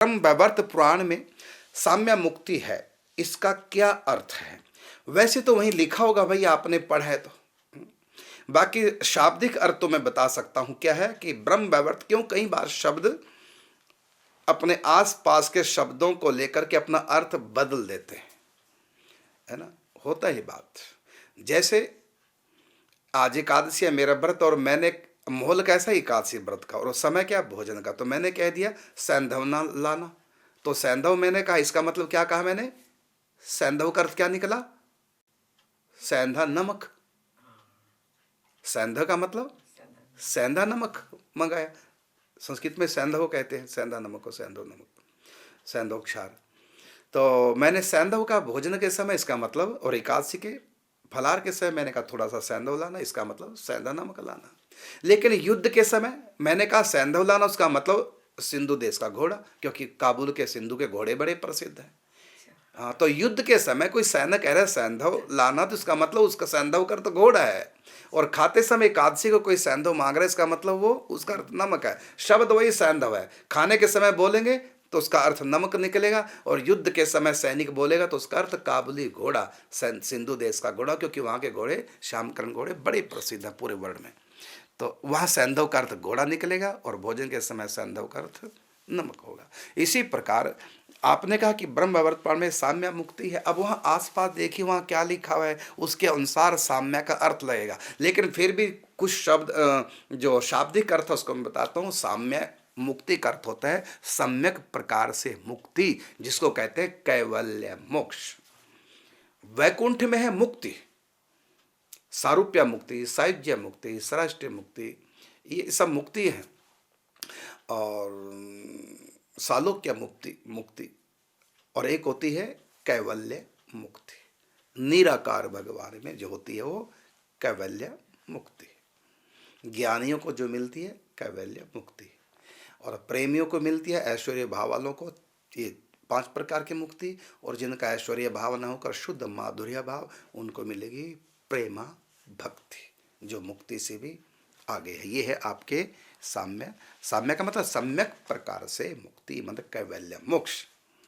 ब्रह्म वैवर्त पुराण में साम्य मुक्ति है, इसका क्या अर्थ है? वैसे तो वहीं लिखा होगा भाई, आपने पढ़ा है तो। बाकी शाब्दिक अर्थ तो मैं बता सकता हूं क्या है कि ब्रह्म वैवर्त, क्यों कई बार शब्द अपने आसपास के शब्दों को लेकर के अपना अर्थ बदल देते हैं, है ना, होता ही बात। जैसे आज एकादशी है मेरा व्रत, और मैंने माहौल कैसा एकादशी व्रत का, और समय क्या भोजन का, तो मैंने कह दिया सैंधव ना लाना। तो सैंधव मैंने कहा, इसका मतलब क्या कहा मैंने? सैंधव का अर्थ क्या निकला? सैंधा नमक। सैंधा का मतलब सैंधा नमक मंगाया। संस्कृत में सैंधव कहते हैं, सैंधा नमक को सैंधव नमक, सैंधव क्षार। तो मैंने सैंधव का भोजन के समय, इसका मतलब, और एकादशी के फलार के समय मैंने कहा थोड़ा सा सैंधव लाना, इसका मतलब सैंधा नमक लाना। लेकिन युद्ध के समय मैंने कहा सैंधव लाना, उसका मतलब सिंधु देश का घोड़ा, क्योंकि काबुल के सिंधु के घोड़े बड़े प्रसिद्ध हैं। हाँ, तो युद्ध के समय कोई सैनिक कह रहा है सैंधव लाना, तो इसका मतलब उसका सैंधव का तो घोड़ा है। और खाते समय एकादशी को कोई सैंधव मांग रहा है, इसका मतलब वो उसका अर्थ नमक है। शब्द वही सैंधव है। खाने के समय बोलेंगे तो उसका अर्थ नमक निकलेगा, और युद्ध के समय सैनिक बोलेगा तो उसका अर्थ काबुली घोड़ा, सिंधु देश का घोड़ा, क्योंकि वहाँ के घोड़े श्यामकरण घोड़े बड़े प्रसिद्ध हैं पूरे वर्ल्ड में। तो वहाँ सैंधव का अर्थ घोड़ा निकलेगा, और भोजन के समय सैंधव का अर्थ नमक होगा। इसी प्रकार आपने कहा कि ब्रह्म वैवर्त पुराण में साम्य मुक्ति है। अब वहाँ आसपास देखिए वहाँ क्या लिखा हुआ है, उसके अनुसार साम्य का अर्थ लगेगा। लेकिन फिर भी कुछ शब्द जो शाब्दिक अर्थ है उसको मैं बताता हूँ। साम्य मुक्ति का अर्थ होता है सम्यक प्रकार से मुक्ति, जिसको कहते हैं कैवल्य मोक्ष। वैकुंठ में है मुक्ति, सारूप्य मुक्ति, सायुज्य मुक्ति, सराष्ट्रीय मुक्ति, ये सब मुक्ति है। और सालोक्य मुक्ति और एक होती है कैवल्य मुक्ति। निराकार भगवान में जो होती है वो कैवल्य मुक्ति। ज्ञानियों को जो मिलती है कैवल्य मुक्ति, और प्रेमियों को मिलती है, ऐश्वर्य भाव वालों को, ये 5 प्रकार की मुक्ति। और जिनका ऐश्वर्य भाव न होकर शुद्ध माधुर्य भाव, उनको मिलेगी प्रेमा भक्ति, जो मुक्ति से भी आगे है। ये है आपके साम्य। साम्य का मतलब सम्यक प्रकार से मुक्ति, मतलब कैवल्य मोक्ष।